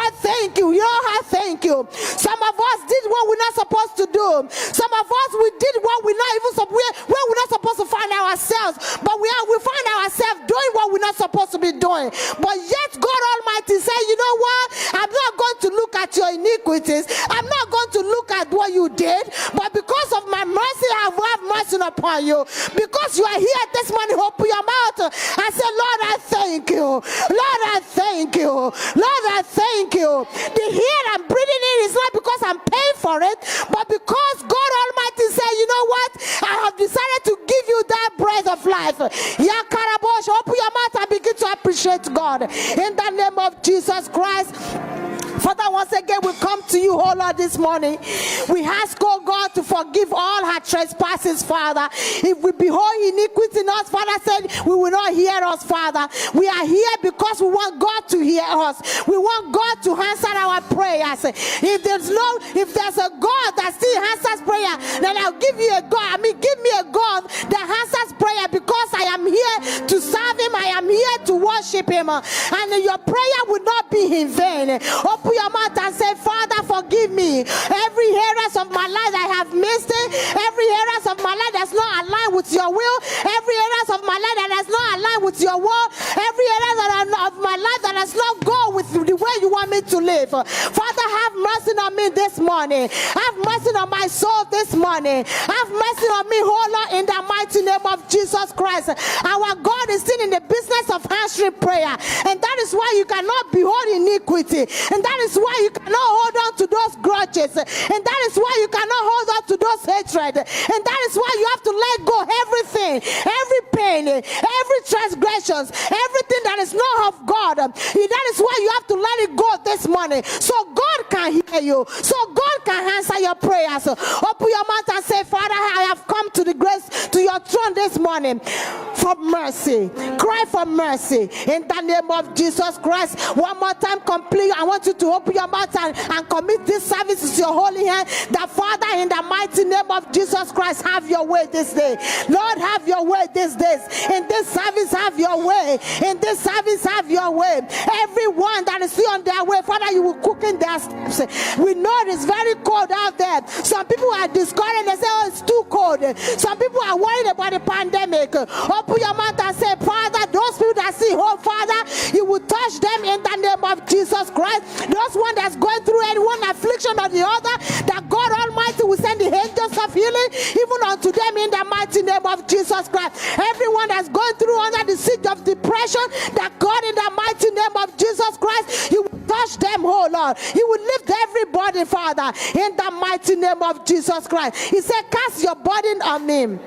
I thank you. Lord, I thank you. Some of us did what we're not supposed to do. Some of us, we did what we're not even where we're not supposed to find ourselves. But we find ourselves doing what we're not supposed to be doing. But yet God Almighty said, you know what? I'm not going to look at your iniquities. I'm not going to look at what you did. But because of my mercy, I will have mercy upon you. Because you are here this morning, open your mouth. I say, Lord, I thank you. Lord, I thank you. Lord, I thank you. The air I'm breathing in is not because I'm paying for it, but because God Almighty said, you know what? I have decided to give you that breath of life. Yakarabosh, open your mouth and begin to appreciate God. In the name of Jesus Christ. Father, once again, we come to you, oh Lord, this morning. We ask, oh God, to forgive all our trespasses, Father. If we behold iniquity in us, Father said, we will not hear us, Father. We are here because we want God to hear us. We want God to answer our prayers. If there's a God that still answers prayer, then I'll give you a God. Give me a God that answers prayer, because I am here to serve Him. I am here to worship Him. And your prayer will not be in vain. Open your mouth and say, Father, forgive me. Every area of my life I have missed it. Every area of my life that's not aligned with your will. Every area of my life that is not aligned with your word. Every area of my life that does not go with the way you want me to live. Father, have mercy on me this morning. Have mercy on my soul this morning. Have mercy on me, oh Lord, in the mighty name of Jesus Christ. Our God is still in the business of answering prayer. And that is why you cannot behold iniquity. And that is why you cannot hold on to those grudges. And that is why you cannot hold on to those hatred. And that is why you have to let go everything, every pain, every transgressions, everything that is not of God. That is why you have to let it go this morning, so God can hear you, so God can answer your prayers. Open your mouth and say, Father, I have come to the grace, to your throne this morning for mercy. Cry for mercy in the name of Jesus Christ. One more time, complete. I want you to open your mouth and commit this service to your holy hand. That Father, in the mighty name of Jesus Christ, have your way this day. Lord, have your way this day. In this service, have your way. In this service, have your way. Everyone that is still on their way, Father, you will cook in their steps. We know it is very cold out there. Some people are discouraged. They say, oh, it's too cold. Some people are worried about the pandemic. Open your mouth and say, Father, those people that see hope, Father, you will touch them in the name of Jesus Christ. Those one that's going through any one affliction or the other, that God Almighty will send the angels of healing even unto them in the mighty name of Jesus Christ. Everyone that's going through under the siege of depression, that God, in the mighty name of Jesus Christ, you will touch them, oh Lord. You will lift everybody, Father, in the mighty name of Jesus Christ. He said, cast your burden on me.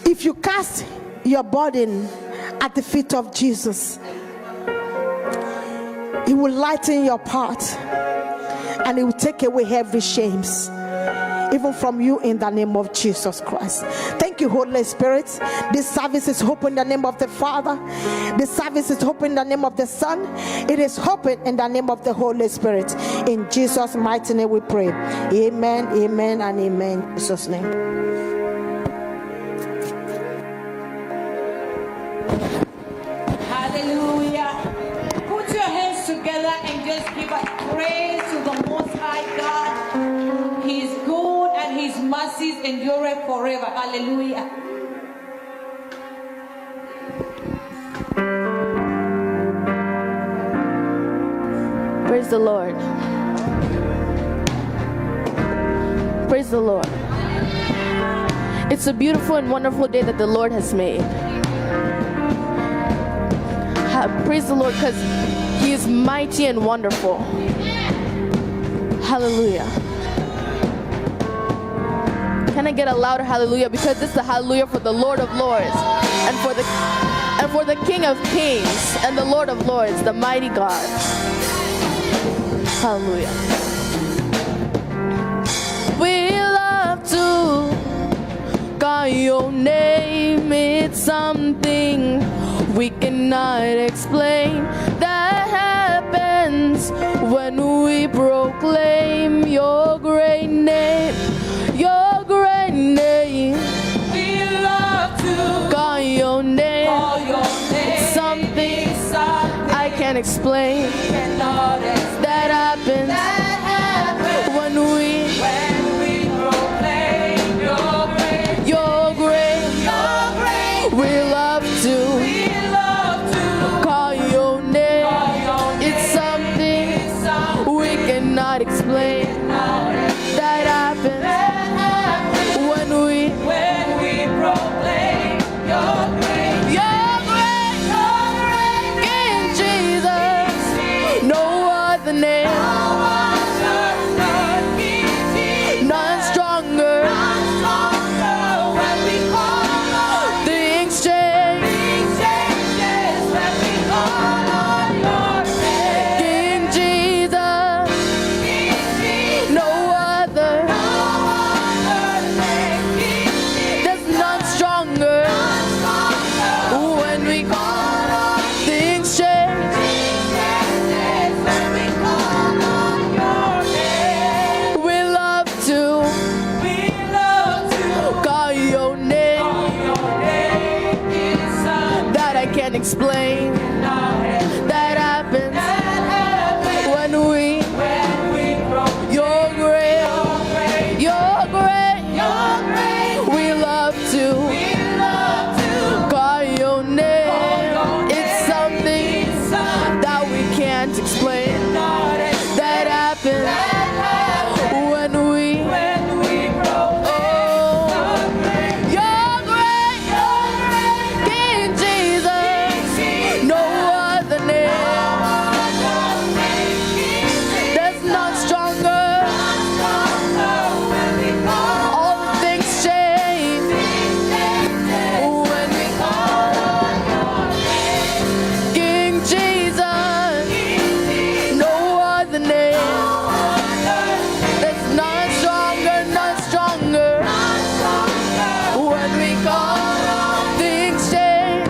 If you cast your burden at the feet of Jesus, He will lighten your path, and He will take away every shames, even from you, in the name of Jesus Christ. Thank you, Holy Spirit. This service is open in the name of the Father. This service is open in the name of the Son. It is open in the name of the Holy Spirit. In Jesus' mighty name we pray. Amen, amen, and amen. In Jesus' name. Together and just give us praise to the Most High God. He is good and His mercies endure forever. Hallelujah. Praise the Lord. Praise the Lord. It's a beautiful and wonderful day that the Lord has made. Praise the Lord, because He is mighty and wonderful. Hallelujah. Can I get a louder hallelujah? Because this is a hallelujah for the Lord of Lords, and for the King of Kings and the Lord of Lords, the mighty God. Hallelujah. We love to call your name. It's something we cannot explain that happens when we proclaim your great name, your great name. We love to call your name, call your name. something I can't explain. That happens when we proclaim your grace. your grace. We love to call your name. It's something we cannot explain. That happens when we proclaim your grace. your grace, King Jesus. No other name, none stronger. When we call on The exchange, changes, when we call on your name. King Jesus. No other, there's none stronger. When we call on the exchange, we love to call your name. That I can't explain. That happens when we your grace, your grace. We love to call your name. It's something that we can't explain. That happens when we your grace, King Jesus. No other name, there's none stronger. All things change when we call King Jesus. No other name, there's none stronger, none stronger. When we call the exchange,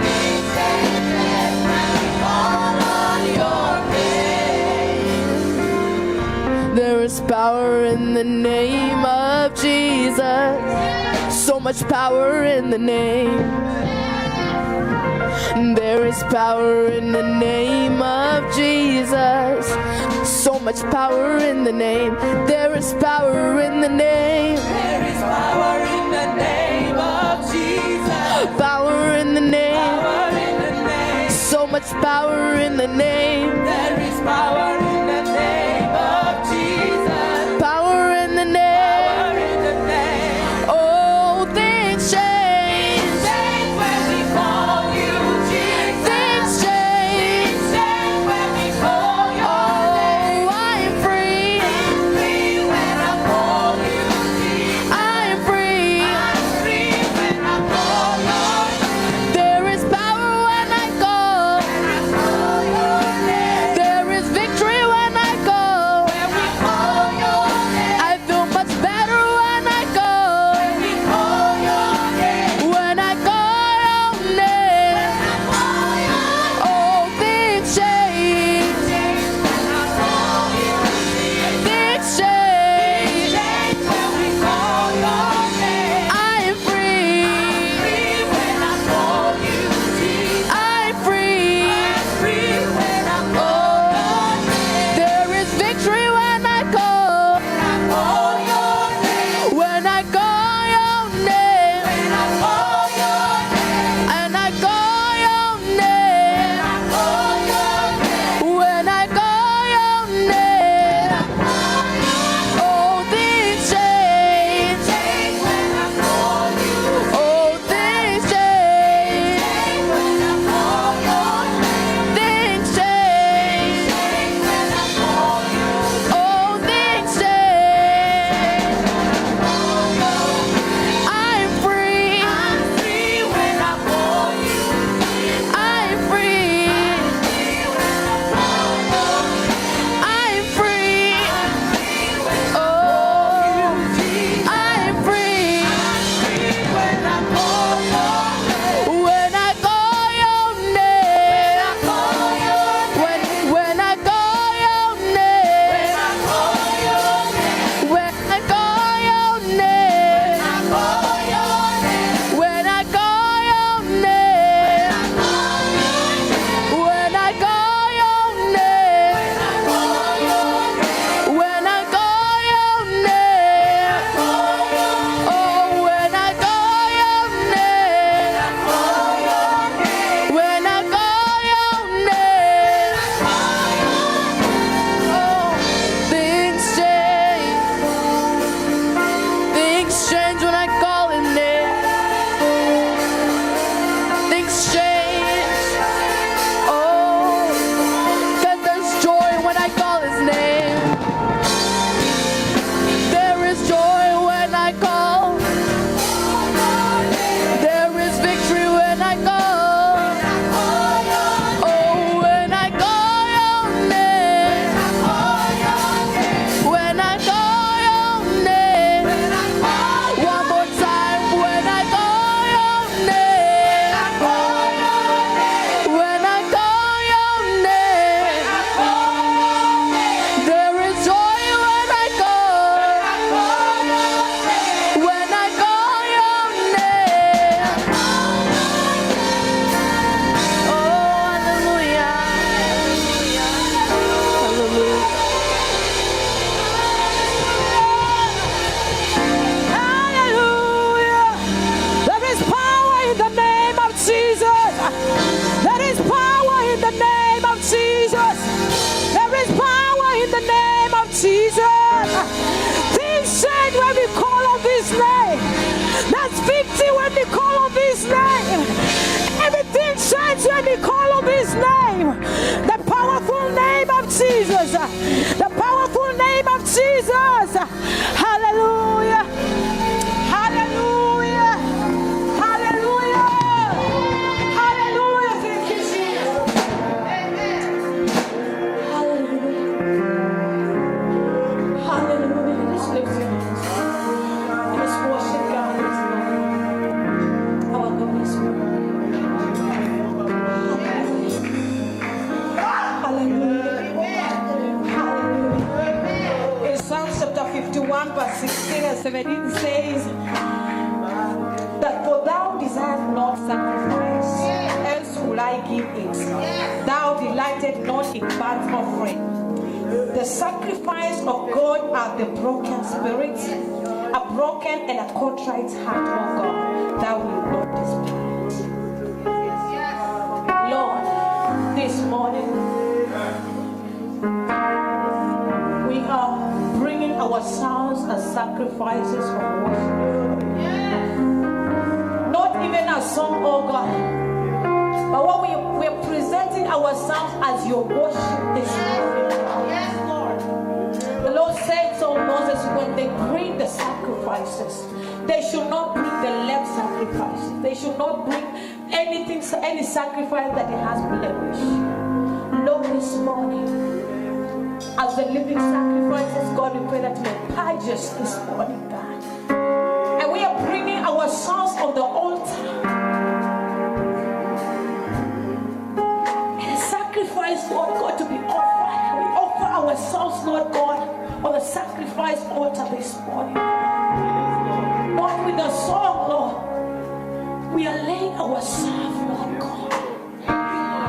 there is power in the name of Jesus. So much power in the name. There is power in the name of Jesus. So much power in the name. There is power in the name. There is power in the name of Jesus. Power in the name. Power in the name. So much power in the name. There is power in the name of Jesus. Power in the Power name. in the name. Oh, things change. Change when we call you Jesus. Things change. Change when we call your name. Oh, I am free. Free when I call you Jesus. I am free. I'm free when I call your name. There is power when I call. When I call your name. There is victory Jesus. The powerful name of Jesus. Hallelujah. Hallelujah. Hallelujah. Hallelujah. Thank you, Jesus. Hallelujah. Hallelujah. Just lift your hands. Just worship God this morning. Our God is good. Hallelujah. In Psalms chapter 51, verse 16 and 17 says that for thou desirest not sacrifice, else will I give it. Thou delightest not in burnt offering. The sacrifice of God are the broken spirit, a broken and a contrite heart, O God, thou wilt not despise. Lord, this morning we are bringing ourselves as sacrifices of worship. Not even a song, oh God, but what we're presenting ourselves as your worship this morning. Yes, Lord. The Lord said to Moses, when they bring the sacrifices, they should not bring the left sacrifices. They should not bring anything, any sacrifice that it has blemish. Lord, this morning, as the living sacrifices, God, we pray that you will purge us this morning, God. And we are bringing ourselves on the altar. And a sacrifice, Lord God, to be offered. We offer ourselves, Lord God, on the sacrifice altar this morning. Not with a song, Lord. We are laying ourselves, Lord God,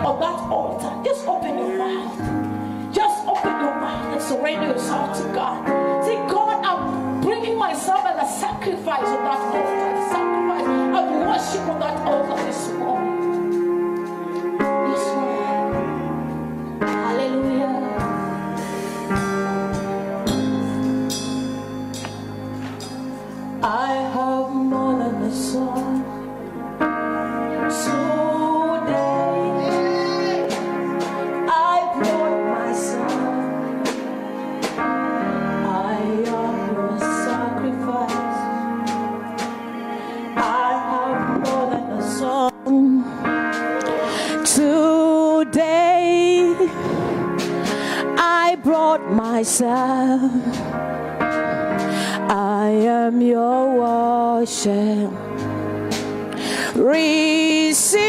on that altar. Just open your mouth. Just open your mouth and surrender yourself to God. Say, God, I'm bringing myself as a sacrifice on that altar. A sacrifice of worship on that altar this morning. Yes, Lord. Hallelujah. I have more than a song. Myself, I am your worship. Receive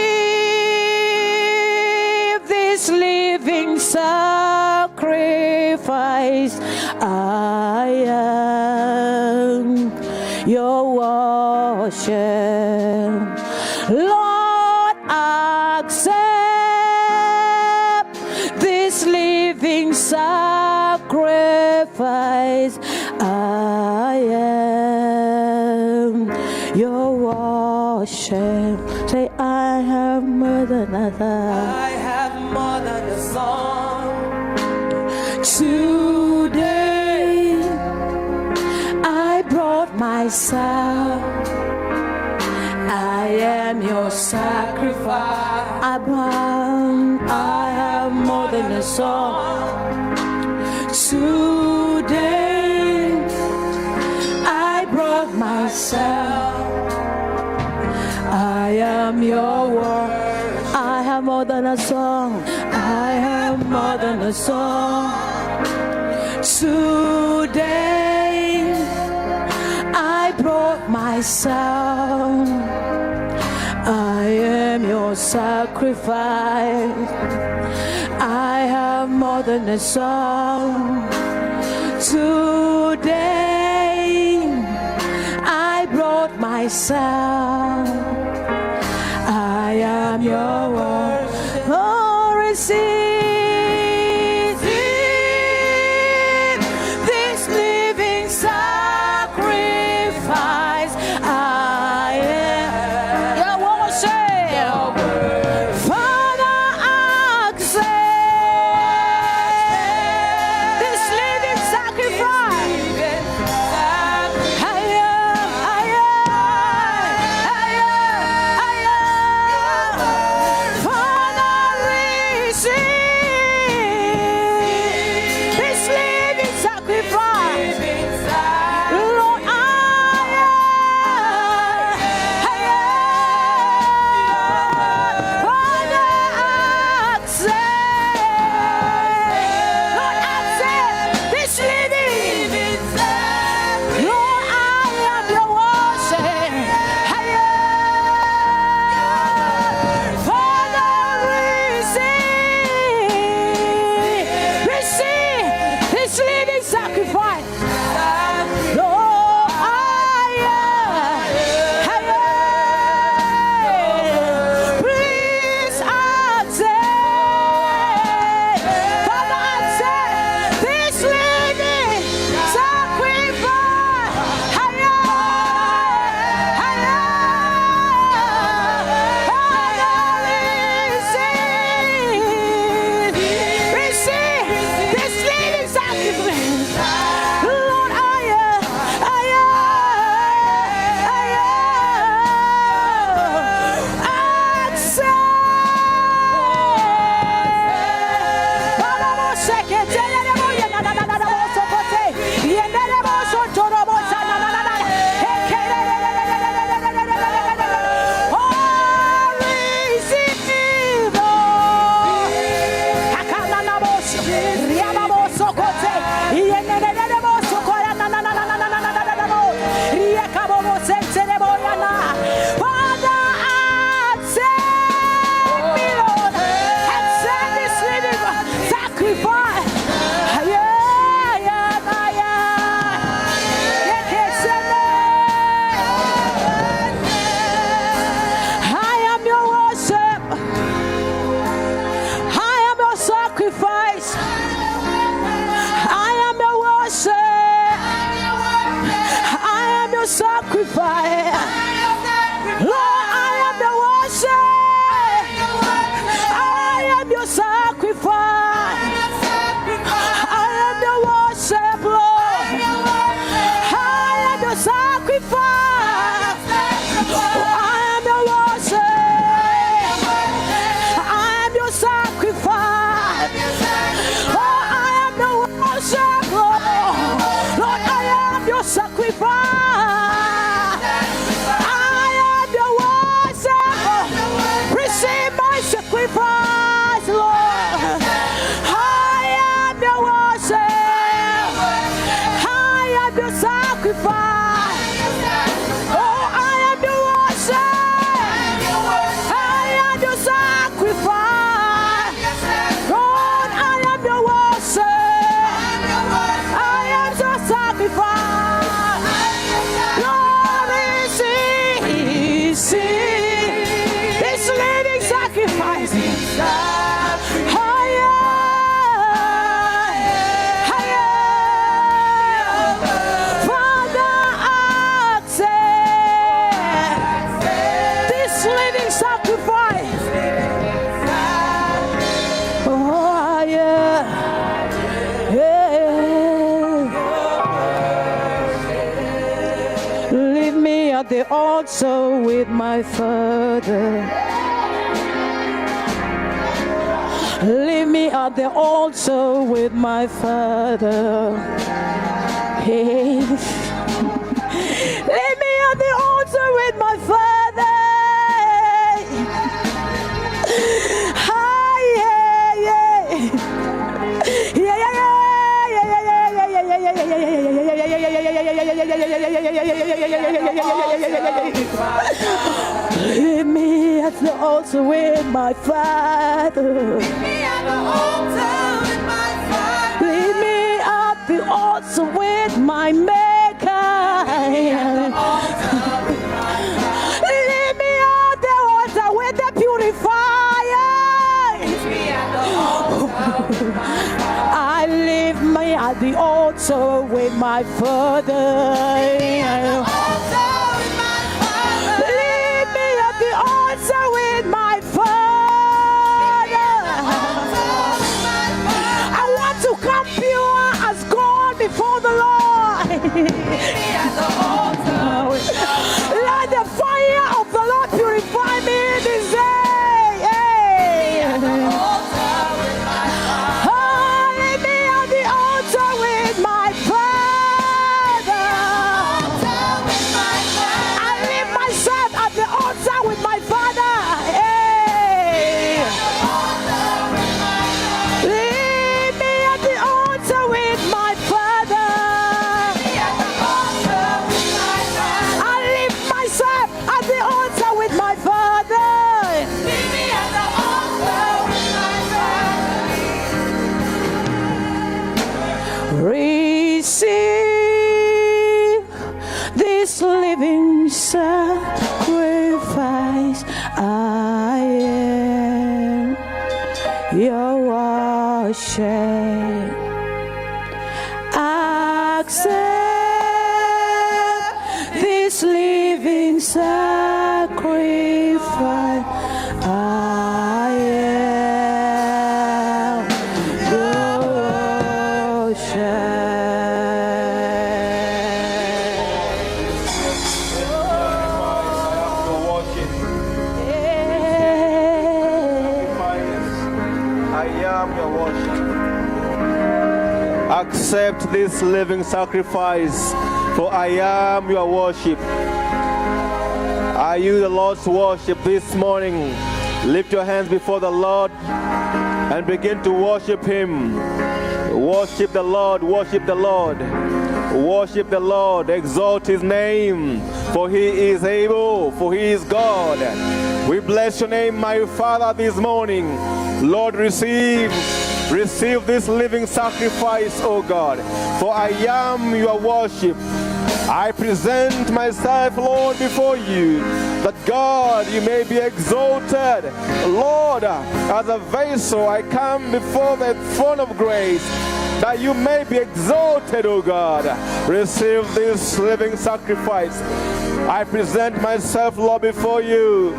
this living sacrifice. I am your worship. Lord, accept this living sacrifice. I am your worship. Say, I have more than a song. I have more than a song. Today I brought myself. I am your sacrifice. I have more than a song. Today I brought myself. I am your word. I have more than a song. I have more than a song. Today I brought myself. I am your sacrifice. I have more than a song. Today I brought myself. I am your word. Oh, receive this living sacrifice. I am your worship. Father, accept this living sacrifice. I am. Father, receive. The altar with my Father. Leave me at the altar with my Father. Hey. Leave me at the altar with my Father. Hi, yeah, yeah. Yeah, yeah, yeah, yeah, yeah, yeah, yeah, leave me at the altar with my Father. Leave me at the altar with my Father. Leave me at the altar with my Maker. Leave me at the altar with the purifier. Leave me at the altar. I leave me at the altar with my Father. Leave me at the altar with my Father. I want to come pure as God before the Lord. Let the fire of the Lord purify me this day. Receive this living sacrifice. I am your worship. Accept this living sacrifice. I am your worship. Accept this living sacrifice, for I am your worship. Are you the Lord's worship this morning? Lift your hands before the Lord and begin to worship Him. Worship the Lord, worship the Lord. Worship the Lord, exalt His name, for He is able, for He is God. We bless your name, my Father, this morning. Lord, receive this living sacrifice, O God, for I am your worship. I present myself, Lord, before you, that God, you may be exalted. Lord, as a vessel, I come before the throne of grace, that you may be exalted, O God. Receive this living sacrifice. I present myself, Lord, before you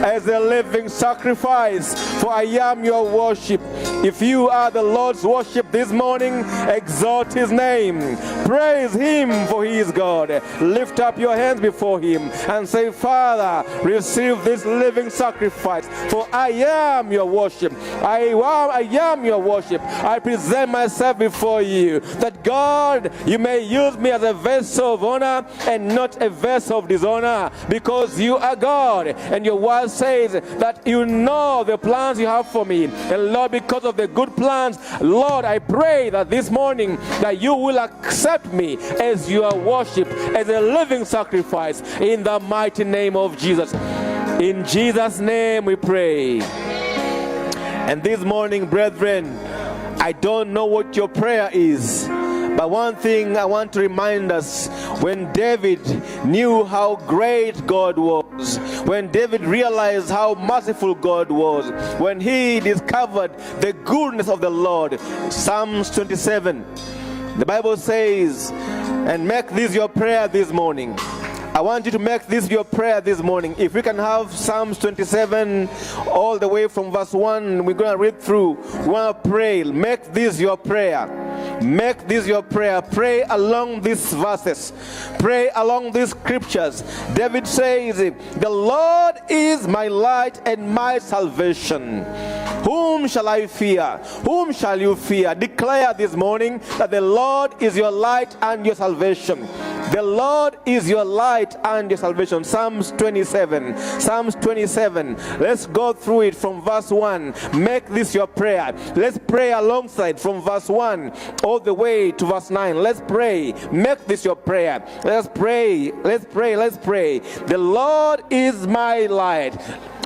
as a living sacrifice, for I am your worship. If you are the Lord's worship this morning, exalt His name. Praise Him, for He is God. Lift up your hands before Him and say, Father, receive this living sacrifice, for I am your worship. I am your worship. I present myself before you, that God, you may use me as a vessel of honor and not a vessel of dishonor, because you are God, and your word says that you know the plans you have for me. And Lord, because of the good plans, Lord, I pray that this morning that you will accept me as your worship, as a living sacrifice, in the mighty name of Jesus. In Jesus' name we pray. And this morning, brethren, I don't know what your prayer is, but one thing I want to remind us: when David knew how great God was, when David realized how merciful God was, when he discovered the goodness of the Lord, Psalms 27, the Bible says, and make this your prayer this morning. I want you to make this your prayer this morning. If we can have Psalms 27 all the way from verse 1, we're going to read through. We want to pray. Make this your prayer. Make this your prayer. Pray along these verses. Pray along these scriptures. David says, the Lord is my light and my salvation. Whom shall I fear? Whom shall you fear? Declare this morning that the Lord is your light and your salvation. The Lord is your light and your salvation. Psalms 27. Psalms 27. Let's go through it from verse 1. Make this your prayer. Let's pray alongside from verse 1 all the way to verse 9. Let's pray. Make this your prayer. Let's pray. Let's pray. Let's pray. The Lord is my light.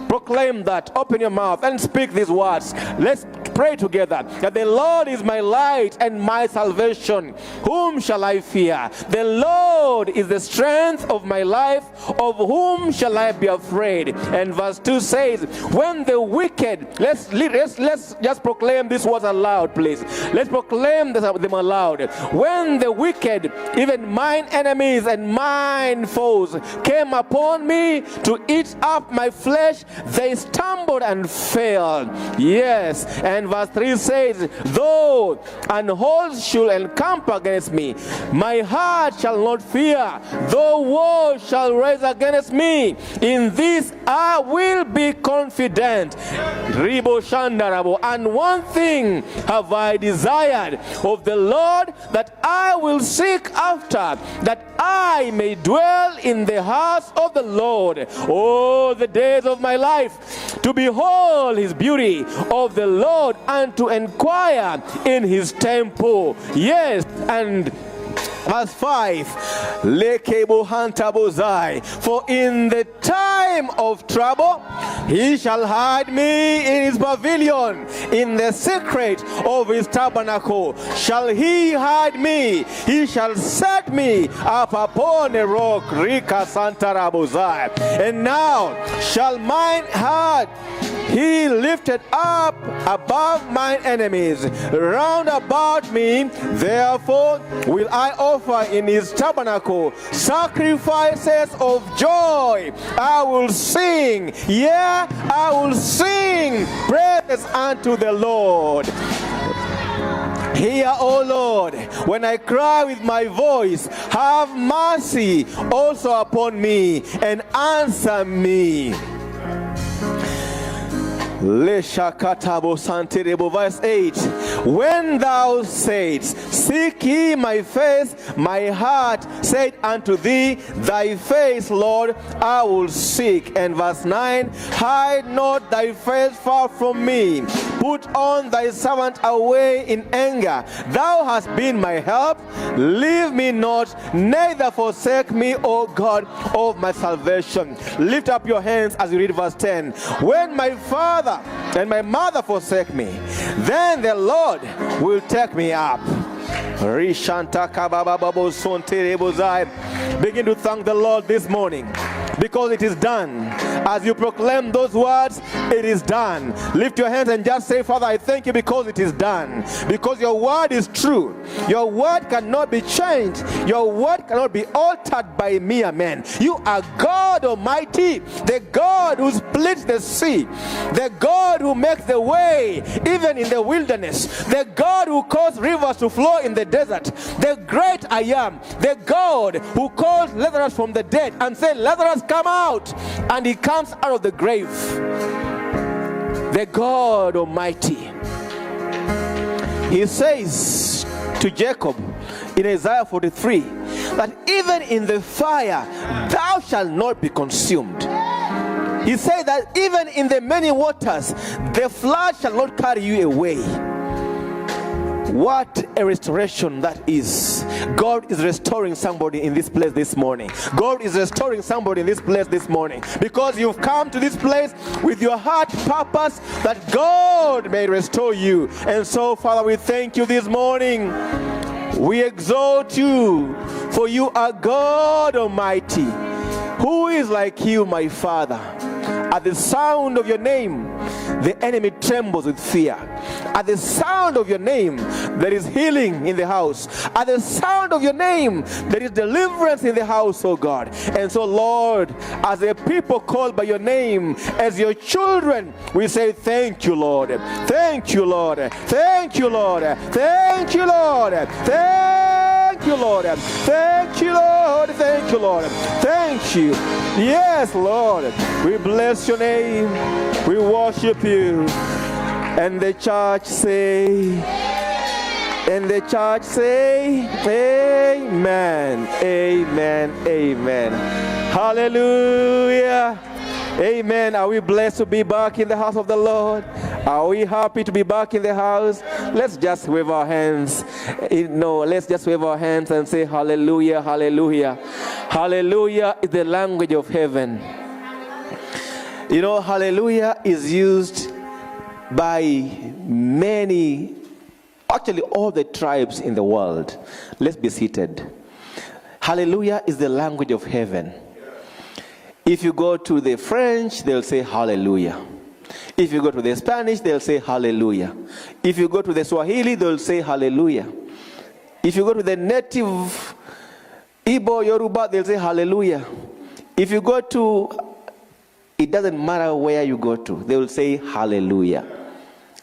Proclaim that. Open your mouth and speak these words. Let's pray together that the Lord is my light and my salvation. Whom shall I fear? The Lord is the strength of my life. Of whom shall I be afraid? And verse 2 says, when the wicked, let's just proclaim these words aloud, please. Let's proclaim them aloud. When the wicked, even mine enemies and mine foes, came upon me to eat up my flesh, they stumbled and fell. Yes. And verse 3 says, though an host should encamp against me, my heart shall not fear. Though war shall rise against me, in this I will be confident. And one thing have I desired of the Lord, that I will seek after, that I may dwell in the house of the Lord all the days of my life, to behold his beauty of the Lord, and to inquire in his temple. Yes. And verse 5, for in the time of trouble he shall hide me in his pavilion, in the secret of his tabernacle shall he hide me. He shall set me up upon a rock. And now shall mine heart he lifted up above mine enemies round about me. Therefore will I offer in his tabernacle sacrifices of joy. I will sing, yeah, I will sing praise unto the Lord. Hear, O Lord, when I cry with my voice. Have mercy also upon me, and answer me. Verse 8, When thou saidst, seek ye my face, my heart said unto thee, thy face, Lord, I will seek. And verse 9, hide not thy face far from me. Put on thy servant away in anger. Thou hast been my help. Leave me not, neither forsake me, O God of my salvation. Lift up your hands as you read verse 10. When my father and my mother forsake me, then the Lord will take me up. Begin to thank the Lord this morning, because it is done. As you proclaim those words, it is done. Lift your hands and just say, Father, I thank you because it is done. Because your word is true. Your word cannot be changed. Your word cannot be altered by mere men. You are God Almighty, the God who splits the sea, the God who makes the way even in the wilderness, the God who caused rivers to flow in the desert, the great I am, the God who called Lazarus from the dead and said, Lazarus, come out, and he comes out of the grave. The God Almighty. He says to Jacob in Isaiah 43 that even in the fire thou shalt not be consumed. He said that even in the many waters the flood shall not carry you away. What a restoration that is. God is restoring somebody in this place this morning. God is restoring somebody in this place this morning, because you've come to this place with your heart purpose that God may restore you. And so, Father, we thank you this morning. We exalt you, for you are God Almighty. Who is like you, my Father? At the sound of your name, the enemy trembles with fear. At the sound of your name, there is healing in the house. At the sound of your name, there is deliverance in the house, oh God. And so, Lord, as a people called by your name, as your children, we say thank you, Lord. Thank you, Lord. Thank you, Lord. Thank you, Lord. Thank you, Lord. Thank you, Lord. Thank you, Lord. Thank you. Yes, Lord. We bless your name. We worship you. And the church say, amen, amen, amen. Hallelujah. Amen. Are we blessed to be back in the house of the Lord? Are we happy to be back in the house? Let's just wave our hands. Let's just wave our hands and say hallelujah, hallelujah. Hallelujah is the language of heaven. You know, hallelujah is used by many, actually all the tribes in the world. Let's be seated. Hallelujah is the language of heaven. If you go to the French, they'll say hallelujah. If you go to the Spanish, they'll say hallelujah. If you go to the Swahili, they'll say hallelujah. If you go to the native Igbo, Yoruba, they'll say hallelujah. If you go to, it doesn't matter where you go to, they will say hallelujah.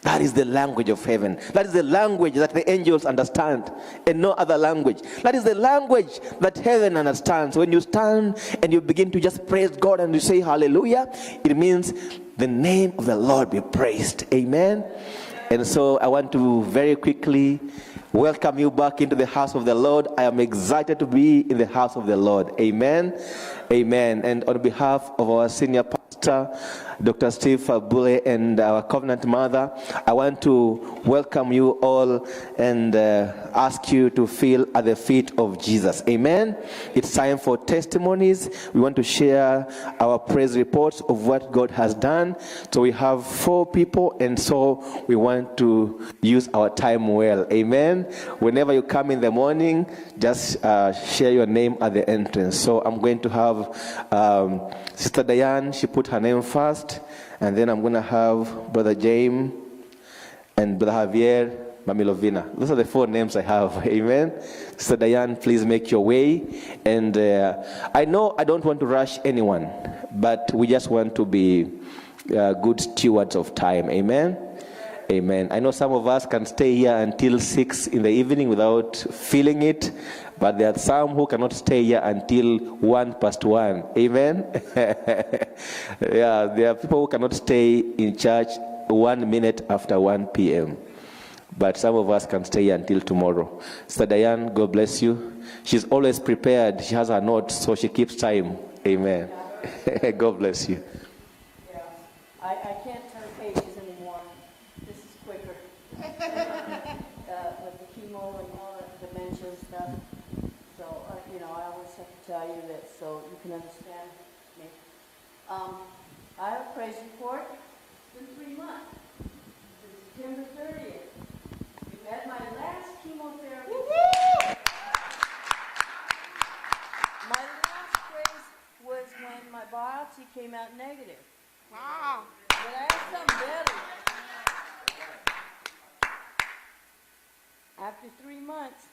That is the language of heaven. That is the language that the angels understand, and no other language. That is the language that heaven understands. When you stand and you begin to just praise God and you say hallelujah, it means the name of the Lord be praised. Amen. And so I want to very quickly welcome you back into the house of the Lord. I am excited to be in the house of the Lord. Amen. Amen. And on behalf of our senior pastor, Dr. Steve Fagbule, and our covenant mother, I want to welcome you all and ask you to feel at the feet of Jesus. Amen. It's time for testimonies. We want to share our praise reports of what God has done. So we have 4 people, and so we want to use our time well. Amen. Whenever you come in the morning, just share your name at the entrance. So I'm going to have Sister Diane. She put her name first. And then I'm going to have Brother James and Brother Javier Mamilovina. Those are the 4 names I have. Amen. Sister Diane, please make your way. And I know I don't want to rush anyone, but we just want to be good stewards of time. Amen. Amen. I know some of us can stay here until 6 in the evening without feeling it, but there are some who cannot stay here until 1:1. Amen. Yeah, there are people who cannot stay in church 1 minute after 1 p.m. but some of us can stay until tomorrow. Sister Diane, God bless you. She's always prepared. She has her notes, so she keeps time. Amen. God bless you. Yeah, I can't turn pages anymore. This is quicker. With the chemo and all that dementia and stuff. So, I always have to tell you that so you can understand me. I have a praise report. It's been 3 months. It's September 30th. We've had my last chemotherapy. My last praise was when my biopsy came out negative. Wow. But I have something better. After 3 months,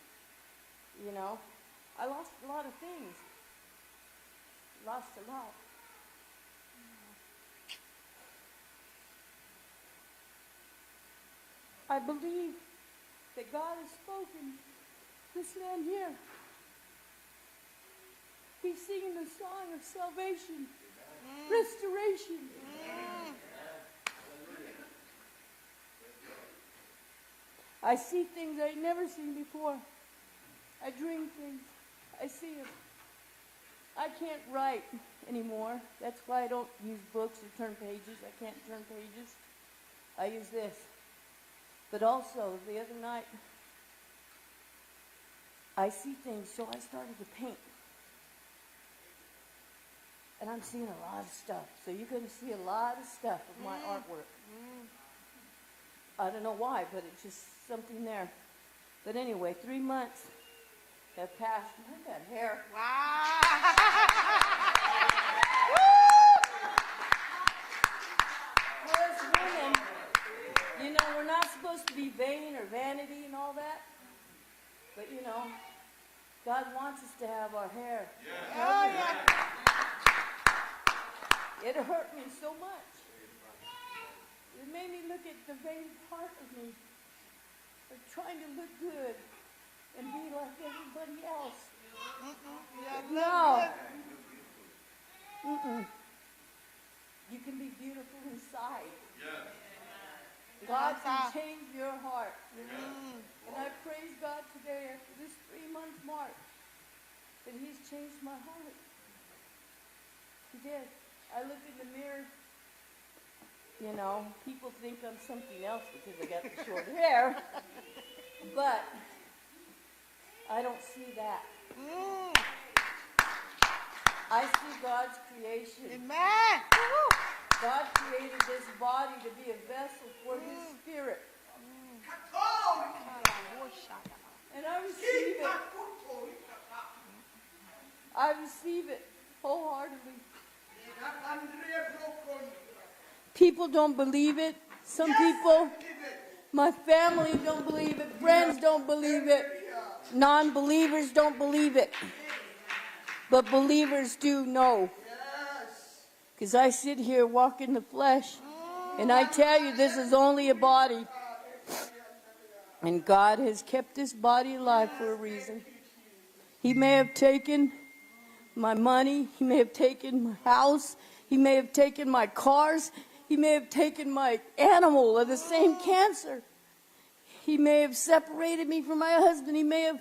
I lost a lot of things. Lost a lot. I believe that God has spoken. This man here, he's singing the song of salvation, restoration. I see things I've never seen before. I dream things. I see them. I can't write anymore. That's why I don't use books or turn pages. I can't turn pages. I use this. But also, the other night, I see things, so I started to paint. And I'm seeing a lot of stuff. So you're going to see a lot of stuff of my artwork. I don't know why, but it's just something there. But anyway, 3 months have passed. Look at that hair. Well, as women, we're not supposed to be vain or vanity and all that. But, God wants us to have our hair. Oh, yeah. It hurt me so much. It made me look at the vain part of me, of trying to look good and be like everybody else. No. You can be beautiful inside. God can change your heart. And I praise God today after this 3-month mark that He's changed my heart. He did. I looked in the mirror. People think I'm something else because I got the short hair. But I don't see that. I see God's creation. Amen. God created this body to be a vessel for His Spirit. And I receive it. I receive it wholeheartedly. People don't believe it. Some people, my family don't believe it. Friends don't believe it. Non-believers don't believe it. But believers do know. Because I sit here, walk in the flesh, and I tell you, this is only a body. And God has kept this body alive for a reason. He may have taken my money. He may have taken my house. He may have taken my cars. He may have taken my animal of the same cancer. He may have separated me from my husband. He may have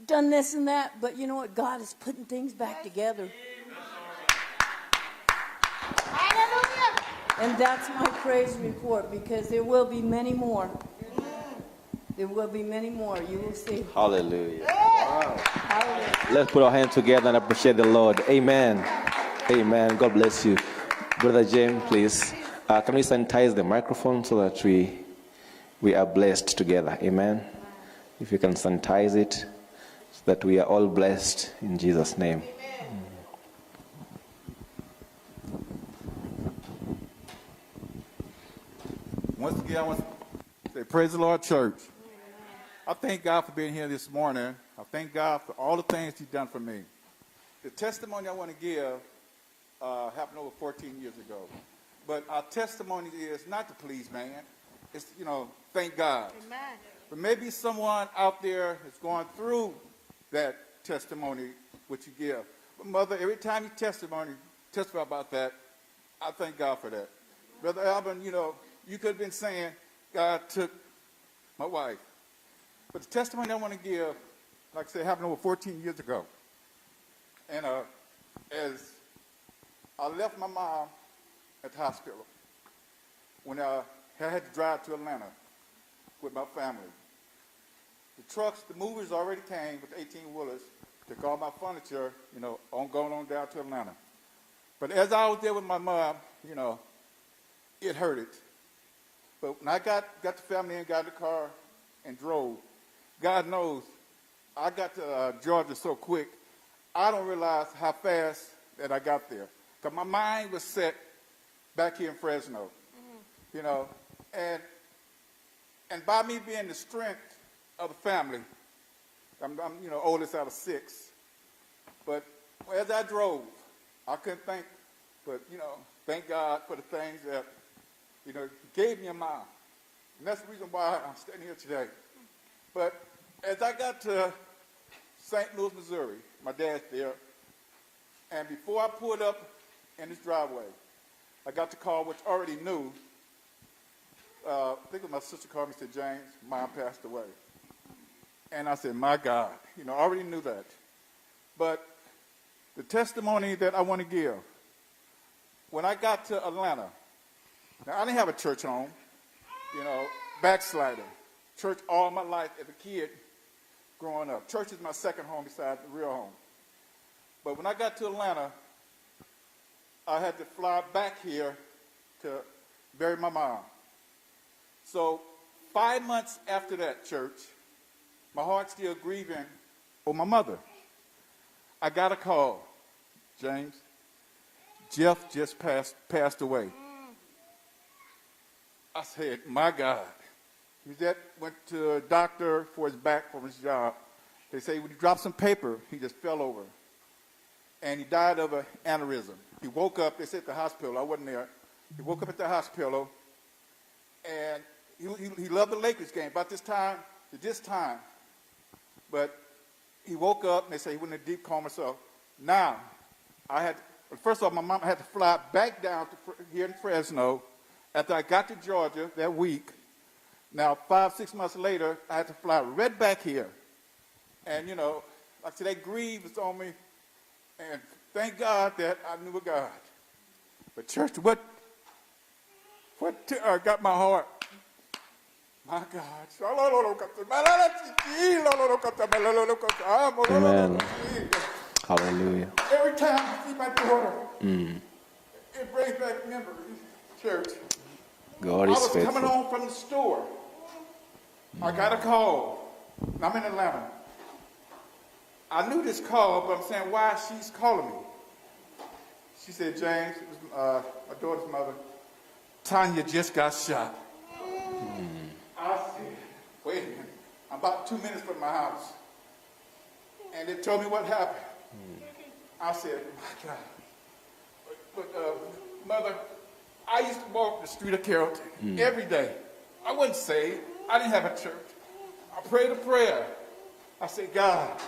done this and that. But you know what? God is putting things back together. Hallelujah. And that's my praise report, because there will be many more. There will be many more. You will see. Hallelujah. Wow. Hallelujah. Let's put our hands together and appreciate the Lord. Amen. Amen. God bless you. Brother James, please. Can we sanitize the microphone so that we are blessed together? Amen. If you can sanitize it, so that we are all blessed in Jesus' name. Once again, I want to say, praise the Lord, church. I thank God for being here this morning. I thank God for all the things He's done for me. The testimony I want to give happened over 14 years ago. But our testimony is not to please man. It's, thank God. Amen. But maybe someone out there is going through that testimony, what you give. But Mother, every time you testify about that, I thank God for that. Brother Alvin, you could have been saying God took my wife. But the testimony I want to give, like I said, happened over 14 years ago. And as I left my mom at the hospital, when I had to drive to Atlanta with my family, the trucks, the movers already came with 18-wheelers, took all my furniture, going on down to Atlanta. But as I was there with my mom, it hurted. But when I got the family in, got in the car, and drove, God knows, I got to Georgia so quick, I don't realize how fast that I got there. Because my mind was set back here in Fresno, and by me being the strength of the family, I'm oldest out of 6. But as I drove, I couldn't think, but, thank God for the things that, He gave me a mom. And that's the reason why I'm standing here today. But as I got to St. Louis, Missouri, my dad's there, and before I pulled up in his driveway, I got the call, which I already knew. I think it was my sister called me and said, James, Mom passed away. And I said, my God, I already knew that. But the testimony that I want to give, when I got to Atlanta, now I didn't have a church home, backslider. Church all my life as a kid growing up. Church is my second home besides the real home. But when I got to Atlanta, I had to fly back here to bury my mom. So 5 months after that, church, my heart's still grieving for my mother. I got a call. James, Jeff just passed away. I said, my God. He went to a doctor for his back from his job. They say when he dropped some paper, he just fell over. And he died of an aneurysm. He woke up, they said at the hospital, I wasn't there. He woke up at the hospital, and he loved the Lakers game about this time to this time. But he woke up, and they say he went in a deep coma. So now, first of all, my mom had to fly back down to here in Fresno after I got to Georgia that week. Now, 5-6 months later, I had to fly right back here. And, like I said, that grief was on me. And thank God that I knew a God. But church, what got my heart? My God. Amen. Hallelujah. Every time I see my daughter, it brings back memories, church. God is faithful. I was coming home from the store. I got a call. I'm in Atlanta. I knew this call, but I'm saying, why she's calling me? She said, James, it was my daughter's mother, Tanya just got shot. I said, wait a minute. I'm about 2 minutes from my house. And they told me what happened. I said, my God. But Mother, I used to walk the street of Carrollton every day. I wasn't saved. I didn't have a church. I prayed a prayer. I said, God,